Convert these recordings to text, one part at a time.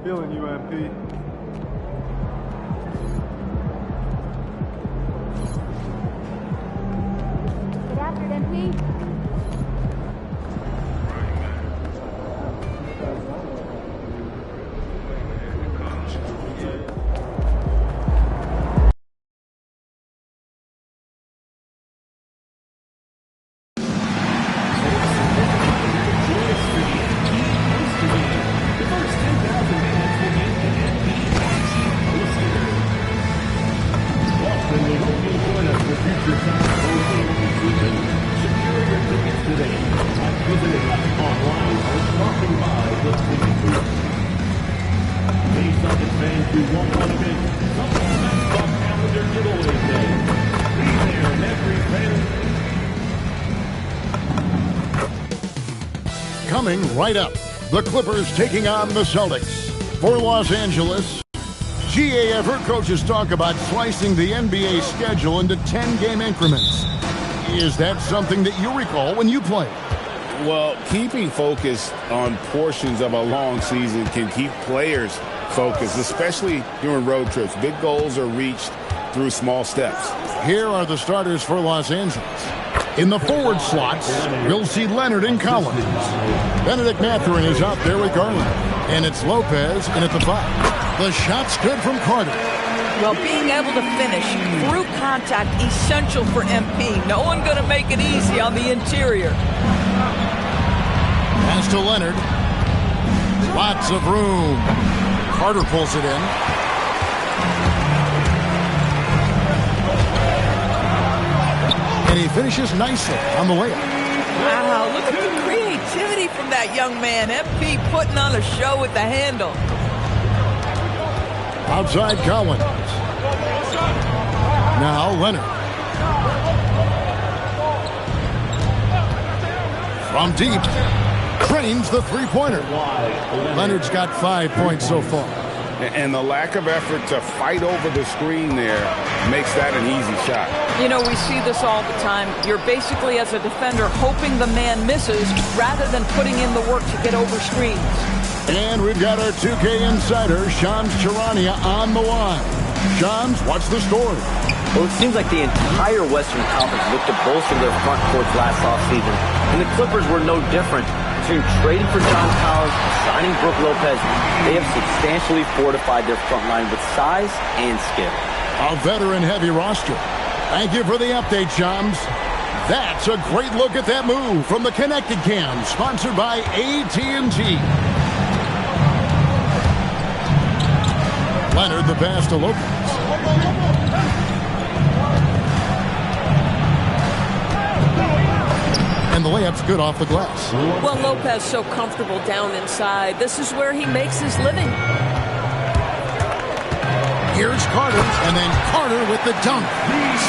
Feeling you, MP. Get after it, MP. Coming right up, the Clippers taking on the Celtics. For Los Angeles, GA, I've heard coaches talk about slicing the NBA schedule into 10-game increments. Is that something that you recall when you played? Well, keeping focused on portions of a long season can keep players focused, especially during road trips. Big goals are reached through small steps. Here are the starters for Los Angeles. In the forward slots, we'll see Leonard and Collins. Benedict Mathurin is out there with Garland. And it's Lopez in at the 5. The shot's good from Carter. Well, being able to finish through contact, essential for MP. No one going to make it easy on the interior. Pass to Leonard. Lots of room. Carter pulls it in. And he finishes nicely on the layup. Wow, look at the creativity from that young man. MP putting on a show with the handle. Outside Collins. Now Leonard. From deep. Trains the three-pointer. Leonard's got 5 points so far. And the lack of effort to fight over the screen there makes that an easy shot. You know, we see this all the time. You're basically, as a defender, hoping the man misses rather than putting in the work to get over screens. And we've got our 2K insider, Shams Charania, on the line. Shams, what's the story? Well, it seems like the entire Western Conference looked to bolster their front courts last offseason, and the Clippers were no different. Between trading for John Collins and signing Brook Lopez, they have substantially fortified their front line with size and skill. A veteran-heavy roster. Thank you for the update, Shams. That's a great look at that move from the Connected Cam, sponsored by AT&T. Leonard, the pass to Lopez. And the layup's good off the glass. Well, Lopez so comfortable down inside. This is where he makes his living. Here's Carter, and then Carter with the dunk.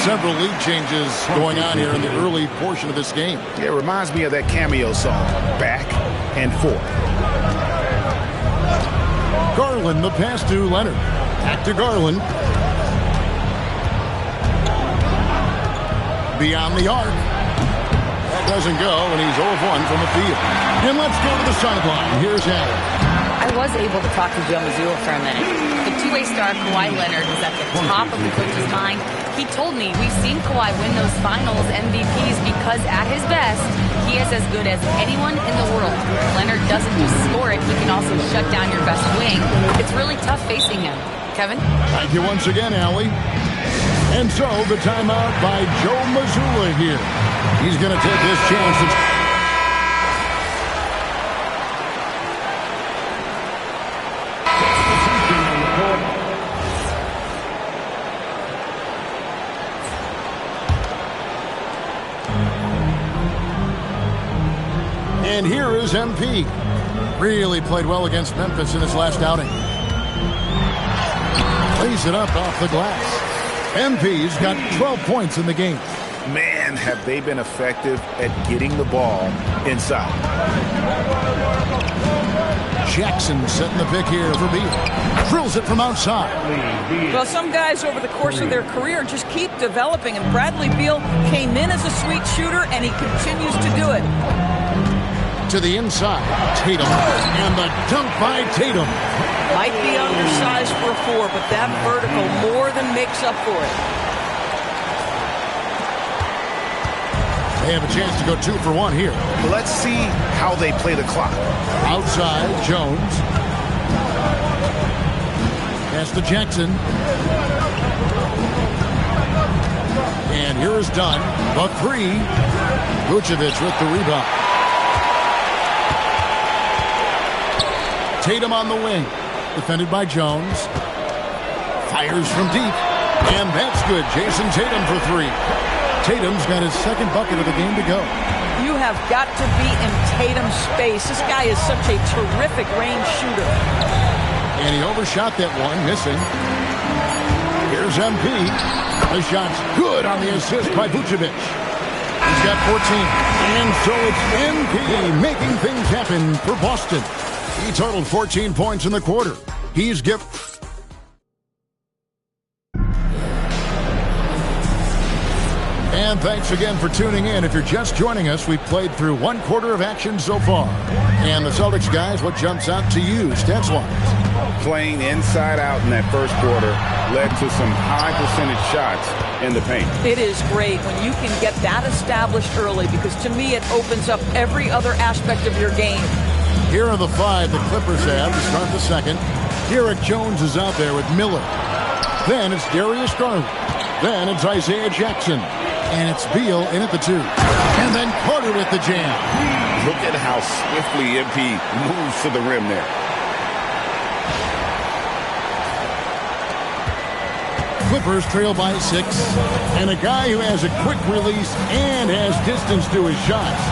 Several lead changes going on here in the early portion of this game. It reminds me of that cameo song, Back and Forth. Garland, the pass to Leonard. Back to Garland. Beyond the arc. That doesn't go, and he's 0 of 1 from the field. And let's go to the sideline. Here's Allen. I was able to talk to Joe Mazzulla for a minute. The two-way star Kawhi Leonard is at the top of the coach's mind. He told me we've seen Kawhi win those finals MVPs because at his best, he is as good as anyone in the world. Leonard doesn't just score it, he can also shut down your best wing. It's really tough facing him. Kevin? Thank you once again, Allie. And so the timeout by Joe Mazzulla here. He's going to take his chance. And here is MP. Really played well against Memphis in his last outing. Lays it up off the glass. MP's got 12 points in the game. Man, have they been effective at getting the ball inside. Jackson setting the pick here for Beal. Drills it from outside. Well, some guys over the course of their career just keep developing, and Bradley Beal came in as a sweet shooter, and he continues to do it. To the inside, Tatum, and the dunk by Tatum. Might be undersized for a 4, but that vertical more than makes up for it. They have a chance to go 2 for 1 here. Let's see how they play the clock. Outside, Jones. Pass to Jackson. And here is Dunn. The 3. Vucevic with the rebound. Tatum on the wing. Defended by Jones. Fires from deep. And that's good. Jason Tatum for 3. Tatum's got his second bucket of the game to go. You have got to be in Tatum's space. This guy is such a terrific range shooter. And he overshot that one, missing. Here's MP. The shot's good on the assist by Vucevic. He's got 14. And so it's MP making things happen for Boston. He totaled 14 points in the quarter. He's And thanks again for tuning in. If you're just joining us, we've played through 1 quarter of action so far. And the Celtics guys, what jumps out to you stats-wise? Playing inside out in that first quarter led to some high percentage shots in the paint. It is great when you can get that established early, because to me it opens up every other aspect of your game. Here are the 5 the Clippers have to start the second. Derek Jones is out there with Miller. Then it's Darius Garland. Then it's Isaiah Jackson. And it's Beal in at the 2. And then Carter with the jam. Look at how swiftly MP moves to the rim there. Clippers trail by 6. And a guy who has a quick release and has distance to his shots.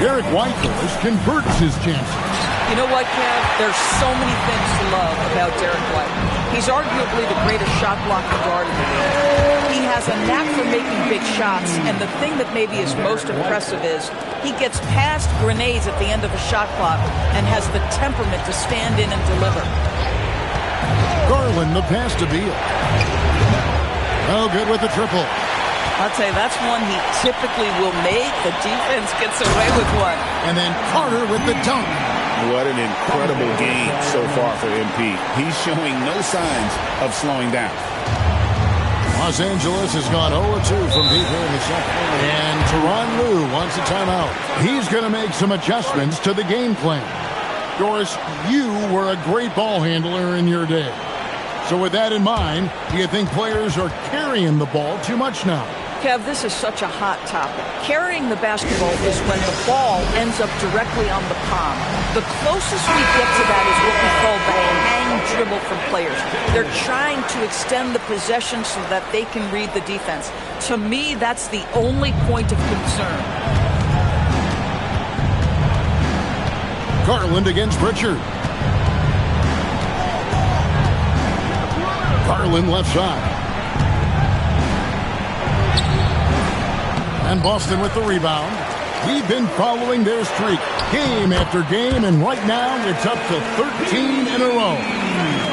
Derek Whitehurst converts his chances. You know what, Kev? There's so many things to love about Derek White. He's arguably the greatest shot blocking guard in the league. He has a knack for making big shots, and the thing that maybe is most impressive is he gets past grenades at the end of a shot clock and has the temperament to stand in and deliver. Garland, the pass to Beal. Oh, good with the triple. I'll tell you, that's one he typically will make. The defense gets away with one. And then Carter with the dunk. What an incredible game so far for MP. He's showing no signs of slowing down. Los Angeles has gone 0-2 from deep here in the second. And Tyronn Lue wants a timeout. He's going to make some adjustments to the game plan. Doris, you were a great ball handler in your day. So with that in mind, do you think players are carrying the ball too much now? Kev, this is such a hot topic. Carrying the basketball is when the ball ends up directly on the palm. The closest we get to that is what we call the hang dribble from players. They're trying to extend the possession so that they can read the defense. To me, that's the only point of concern. Garland against Pritchard. Garland left side. And Boston with the rebound. We've been following their streak game after game, and right now it's up to 13 in a row.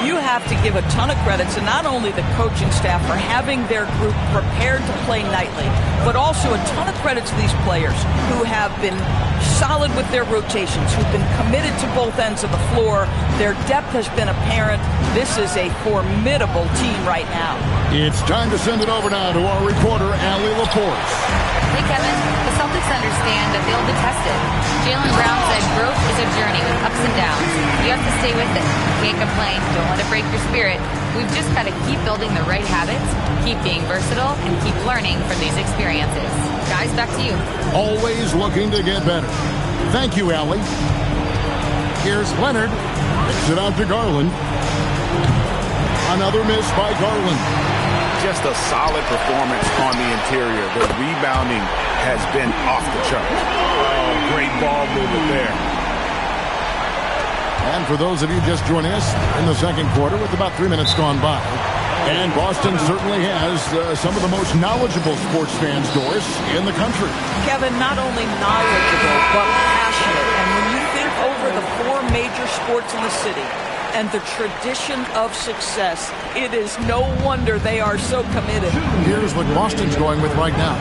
You have to give a ton of credit to not only the coaching staff for having their group prepared to play nightly, but also a ton of credit to these players who have been solid with their rotations, who've been committed to both ends of the floor. Their depth has been apparent. This is a formidable team right now. It's time to send it over now to our reporter, Allie Laporte. Hey, Kevin, the Celtics understand that they'll be tested. Jaylen Brown said growth is a journey with ups and downs. You have to stay with it. Can't complain. Don't let it break your spirit. We've just got to keep building the right habits, keep being versatile, and keep learning from these experiences. Guys, back to you. Always looking to get better. Thank you, Allie. Here's Leonard. Kicks it out to Garland. Another miss by Garland. Just a solid performance on the interior. The rebounding has been off the charts. Oh, great ball movement there. And for those of you just joining us in the second quarter with about 3 minutes gone by. And Boston certainly has some of the most knowledgeable sports fans, Doris, in the country. Kevin, not only knowledgeable, but passionate. And when you think over the 4 major sports in the city and the tradition of success, it is no wonder they are so committed. Here's what Boston's going with right now.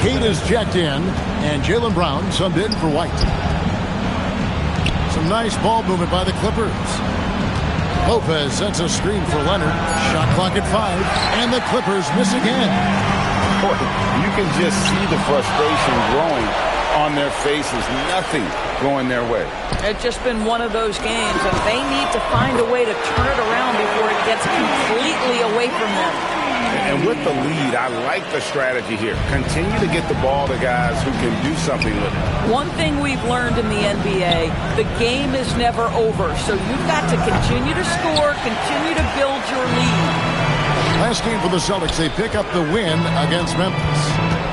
Kate is checked in, and Jaylen Brown subbed in for White. Some nice ball movement by the Clippers. Lopez sets a screen for Leonard. Shot clock at 5, and the Clippers miss again. Boy, you can just see the frustration growing on their faces. Nothing going their way. It's just been one of those games, and they need to find a way to turn it around before it gets completely away from them. And with the lead, I like the strategy here. Continue to get the ball to guys who can do something with it. One thing we've learned in the NBA, the game is never over. So you've got to continue to score, continue to build your lead. Last game for the Celtics, they pick up the win against Memphis.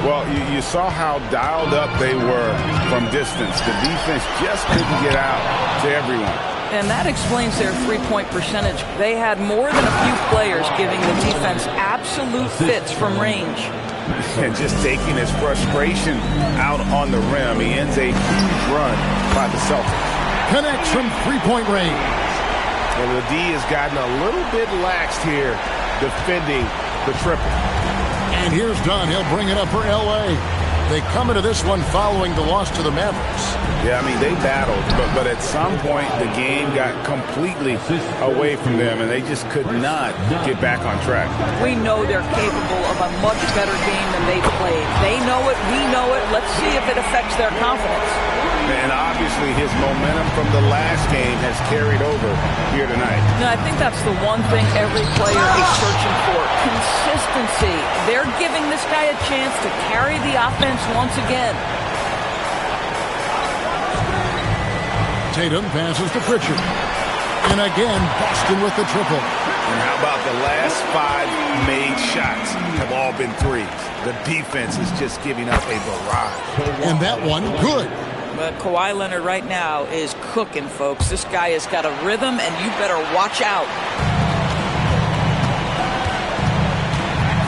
Well, you saw how dialed up they were from distance. The defense just couldn't get out to everyone. And that explains their three-point percentage. They had more than a few players giving the defense absolute fits from range. And just taking his frustration out on the rim. He ends a huge run by the Celtics. Connects from three-point range. Well, the D has gotten a little bit laxed here defending the triple. And here's Dunn. He'll bring it up for L.A. They come into this one following the loss to the Mavericks. Yeah, I mean, they battled, but at some point the game got completely away from them, and they just could not get back on track. We know they're capable of a much better game than they've played. They know it, we know it. Let's see if it affects their confidence. And obviously his momentum from the last game has carried over here tonight. No, I think that's the one thing every player is searching for. Consistency. They're giving this guy a chance to carry the offense once again. Tatum passes to Pritchard. And again, Boston with the triple. And how about the last 5 made shots have all been threes? The defense is just giving up a barrage. And that one, good. But Kawhi Leonard right now is cooking, folks. This guy has got a rhythm, and you better watch out.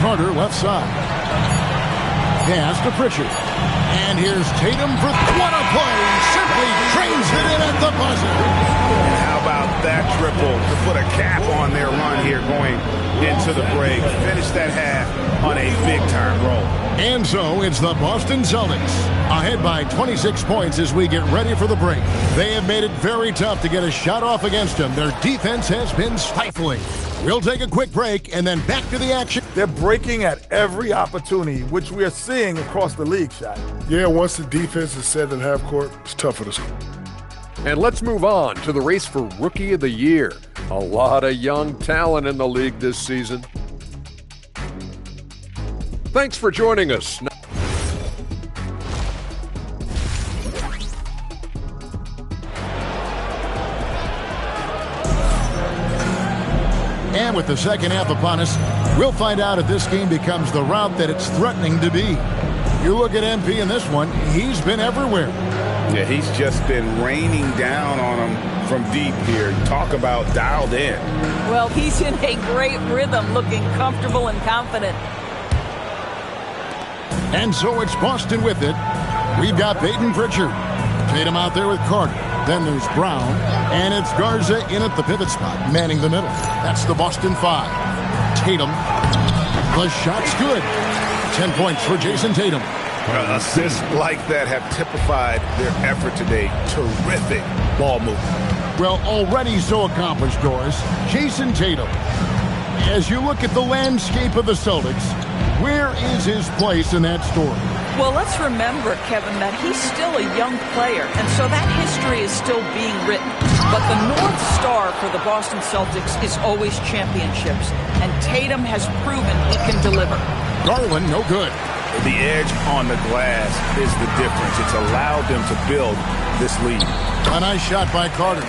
Carter left side. Pass to Pritchard. And here's Tatum for what a play. Simply trains it in at the buzzer. And how about that triple to put a cap on their run here going into the break. Finish that half on a big-time roll. And so it's the Boston Celtics ahead by 26 points as we get ready for the break. They have made it very tough to get a shot off against them. Their defense has been stifling. We'll take a quick break and then back to the action. They're breaking at every opportunity, which we are seeing across the league, Shaq. Yeah, once the defense is set in half court, it's tougher to score. And let's move on to the race for Rookie of the Year. A lot of young talent in the league this season. Thanks for joining us. And with the second half upon us, we'll find out if this game becomes the route that it's threatening to be. You look at MP in this one, he's been everywhere. Yeah, he's just been raining down on him from deep here. Talk about dialed in. Well, he's in a great rhythm, looking comfortable and confident. And so it's Boston with it. We've got Peyton Pritchard. Tatum out there with Carter. Then there's Brown. And it's Garza in at the pivot spot, manning the middle. That's the Boston 5. Tatum. The shot's good. 10 points for Jason Tatum. Assists like that have typified their effort today. Terrific ball movement. Well, already so accomplished, Doris. Jason Tatum. As you look at the landscape of the Celtics, where is his place in that story? Well, let's remember, Kevin, that he's still a young player, and so that history is still being written. But the North Star for the Boston Celtics is always championships, and Tatum has proven he can deliver. Garland, no good. The edge on the glass is the difference. It's allowed them to build this lead. A nice shot by Carter.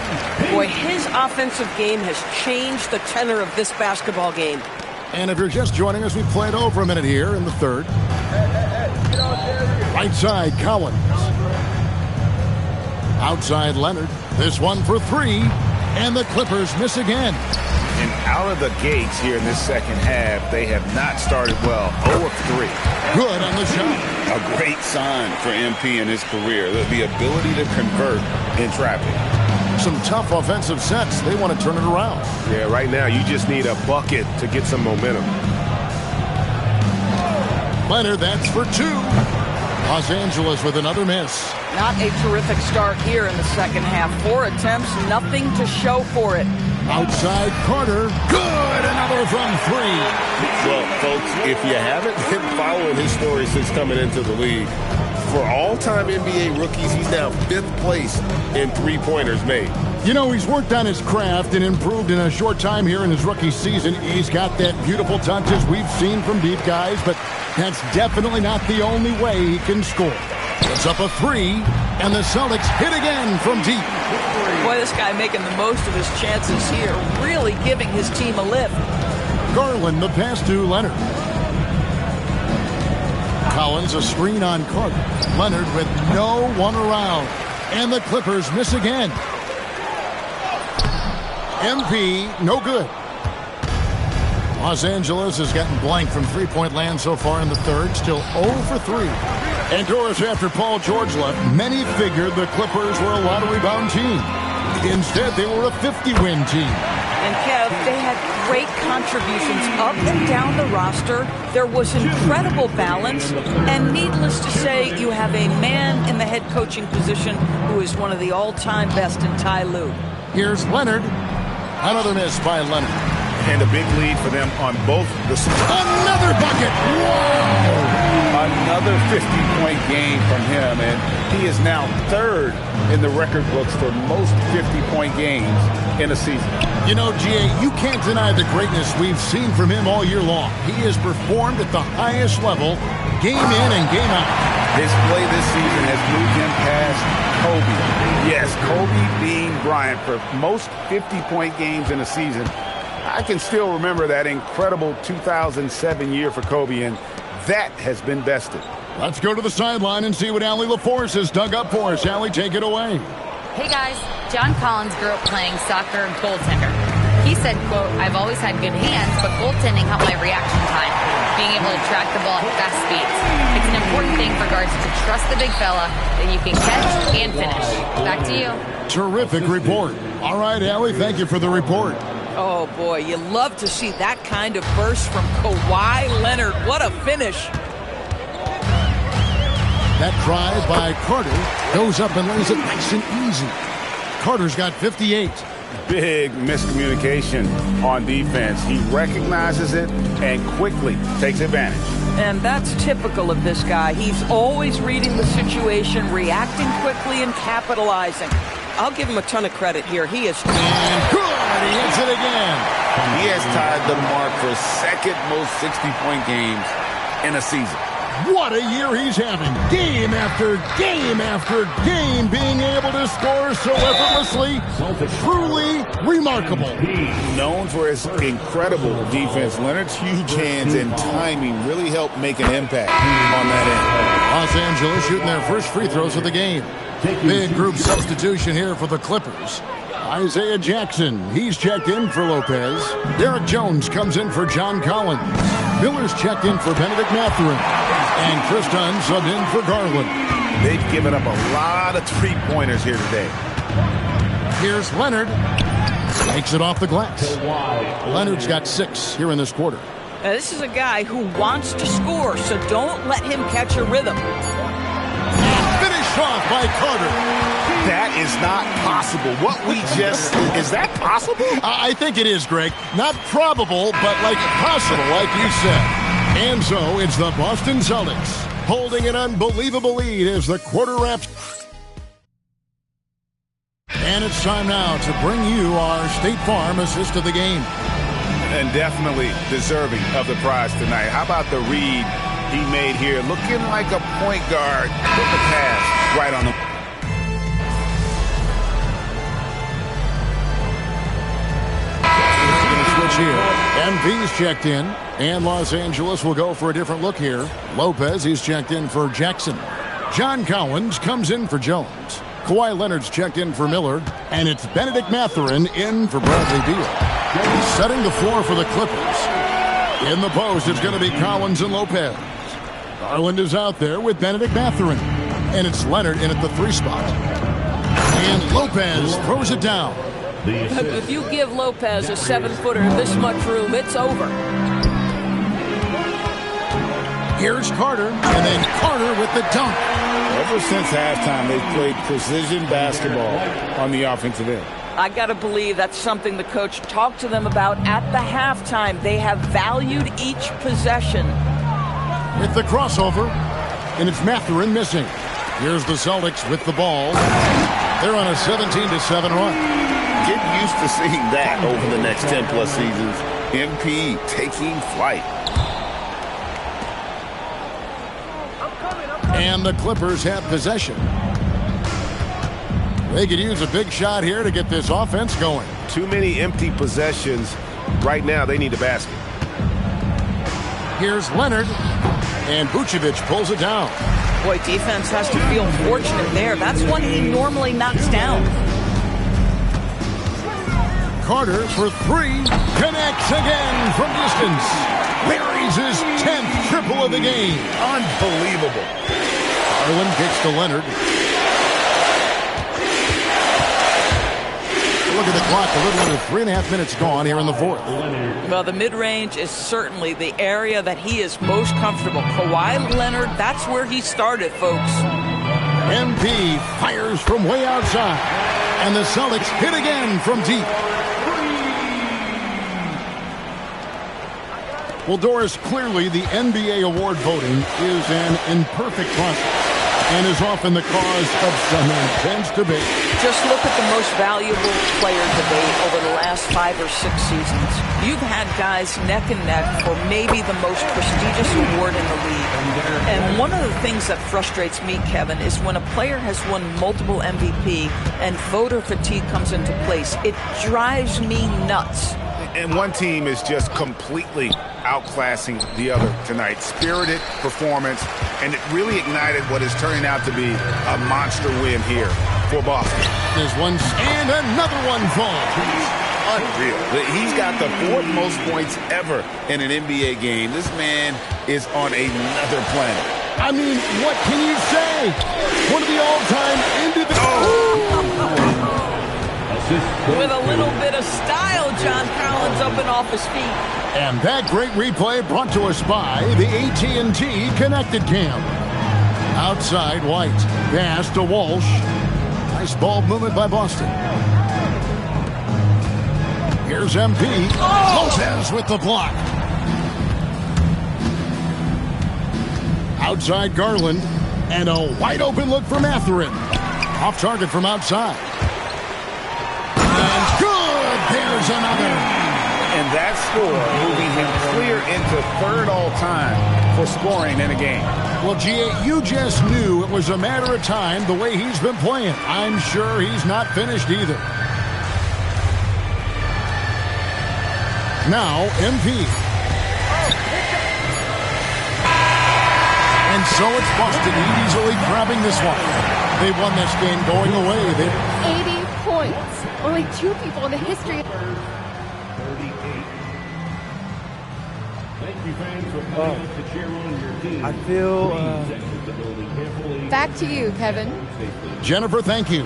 Boy, his offensive game has changed the tenor of this basketball game. And if you're just joining us, we played over a minute here in the third. Right side, Collins. Outside, Leonard. This one for 3. And the Clippers miss again. And out of the gates here in this second half, they have not started well. 0 of 3. Good on the shot. A great sign for MP in his career. The ability to convert in traffic. Some tough offensive sets. They want to turn it around. Yeah, right now you just need a bucket to get some momentum. Leonard, that's for 2. Los Angeles with another miss. Not a terrific start here in the second half. 4 attempts, nothing to show for it. Outside Carter. Good. Another from 3. Well, folks, if you haven't been following his story since coming into the league, for all-time NBA rookies, he's now 5th place in three-pointers made. You know, he's worked on his craft and improved in a short time here in his rookie season. He's got that beautiful touch as we've seen from deep guys, but that's definitely not the only way he can score. It's up a 3, and the Celtics hit again from deep. Boy, this guy making the most of his chances here, really giving his team a lift. Garland, the pass to Leonard. Collins, a screen on Carter. Leonard with no one around. And the Clippers miss again. MP, no good. Los Angeles has gotten blank from three-point land so far in the third. Still 0 for 3. And Doris, after Paul George left, many figured the Clippers were a lottery-bound team. Instead, they were a 50-win team. And Kev, they had great contributions up and down the roster. There was incredible balance. And needless to say, you have a man in the head coaching position who is one of the all-time best in Ty Lue. Here's Leonard. Another miss by Leonard. And a big lead for them on both the... Another bucket! Whoa! Another 50-point game from him, and he is now 3rd in the record books for most 50-point games in a season. You know, G.A., you can't deny the greatness we've seen from him all year long. He has performed at the highest level, game in and game out. His play this season has moved him past Kobe. Yes, Kobe being Bryant for most 50-point games in a season. I can still remember that incredible 2007 year for Kobe, and that has been bested. Let's go to the sideline and see what Allie LaForce has dug up for us. Allie, take it away. Hey guys, John Collins grew up playing soccer goaltender. He said, quote, "I've always had good hands, but goaltending helped my reaction time, being able to track the ball at fast speeds. It's an important thing for guards to trust the big fella that you can catch and finish." Back to you. Terrific report. All right, Allie, thank you for the report. Oh, boy, you love to see that kind of burst from Kawhi Leonard. What a finish. That drive by Carter goes up and lays it nice and easy. Carter's got 58. Big miscommunication on defense. He recognizes it and quickly takes advantage. And that's typical of this guy. He's always reading the situation, reacting quickly, and capitalizing. I'll give him a ton of credit here. He is... And good! He hits it again. He has tied the mark for second most 60-point games in a season. What a year he's having. Game after game after game, being able to score so effortlessly. Truly remarkable. Known for his incredible defense, Leonard's huge hands and timing really helped make an impact on that end. Los Angeles shooting their first free throws of the game. Big group substitution here for the Clippers. Isaiah Jackson, he's checked in for Lopez. Derek Jones comes in for John Collins. Miller's checked in for Benedict Mathurin. And Chris Dunn subbed in for Garland. They've given up a lot of three-pointers here today. Here's Leonard. Takes it off the glass. Leonard's got 6 here in this quarter. Now, this is a guy who wants to score, so don't let him catch a rhythm. Finished off by Carter. That is not possible. What we just... Is that possible? I think it is, Greg. Not probable, but like possible, like you said. And so it's the Boston Celtics holding an unbelievable lead as the quarter wraps. And it's time now to bring you our State Farm assist of the game. And definitely deserving of the prize tonight. How about the read he made here? Looking like a point guard. Put the pass right on the... Here. MV's checked in, and Los Angeles will go for a different look here. Lopez, he's checked in for Jackson. John Collins comes in for Jones. Kawhi Leonard's checked in for Miller, and it's Benedict Mathurin in for Bradley Beal. Setting the floor for the Clippers. In the post, it's going to be Collins and Lopez. Garland is out there with Benedict Mathurin, and it's Leonard in at the 3 spot. And Lopez throws it down. If you give Lopez a 7-footer this much room, it's over. Here's Carter, and then Carter with the dunk. Ever since halftime, they've played precision basketball on the offensive end. I got to believe that's something the coach talked to them about at the halftime. They have valued each possession. With the crossover, and it's Mathurin missing. Here's the Celtics with the ball. They're on a 17-7 run. Get used to seeing that over the next 10-plus seasons. MP taking flight. And the Clippers have possession. They could use a big shot here to get this offense going. Too many empty possessions. Right now, they need a basket. Here's Leonard. And Vucevic pulls it down. Boy, defense has to feel fortunate there. That's one he normally knocks down. Carter for three. Connects again from distance. Buries his 10th triple of the game. Unbelievable. Garland kicks to Leonard. Look at the clock. A little under 3.5 minutes gone here in the fourth. Well, the mid-range is certainly the area that he is most comfortable. Kawhi Leonard, that's where he started, folks. MP fires from way outside. And the Celtics hit again from deep. Well, Doris, clearly the NBA award voting is an imperfect process and is often the cause of some intense debate. Just look at the most valuable player debate over the last 5 or 6 seasons. You've had guys neck and neck for maybe the most prestigious award in the league. And one of the things that frustrates me, Kevin, is when a player has won multiple MVP and voter fatigue comes into place. It drives me nuts. And one team is just completely outclassing the other tonight. Spirited performance, and it really ignited what is turning out to be a monster win here for Boston. There's one, and another one falls. Unreal. He's got the 4th most points ever in an NBA game. This man is on another planet. I mean, what can you say? One of the all-time With a little bit of style, John Collins up and off his feet. And that great replay brought to us by the AT&T Connected Cam. Outside, White. Pass to Walsh. Nice ball movement by Boston. Here's MP. Lopez with the block. Outside Garland. And a wide open look for Mathurin. Off target from outside. And good! There's another. And that score moving him clear into 3rd all-time for scoring in a game. Well, G.A., you just knew it was a matter of time the way he's been playing. I'm sure he's not finished either. Now, MP. And so it's Boston easily grabbing this one. They won this game going away. 80 points. Only 2 people in the history of... I feel... Back to you, Kevin. Jennifer, thank you.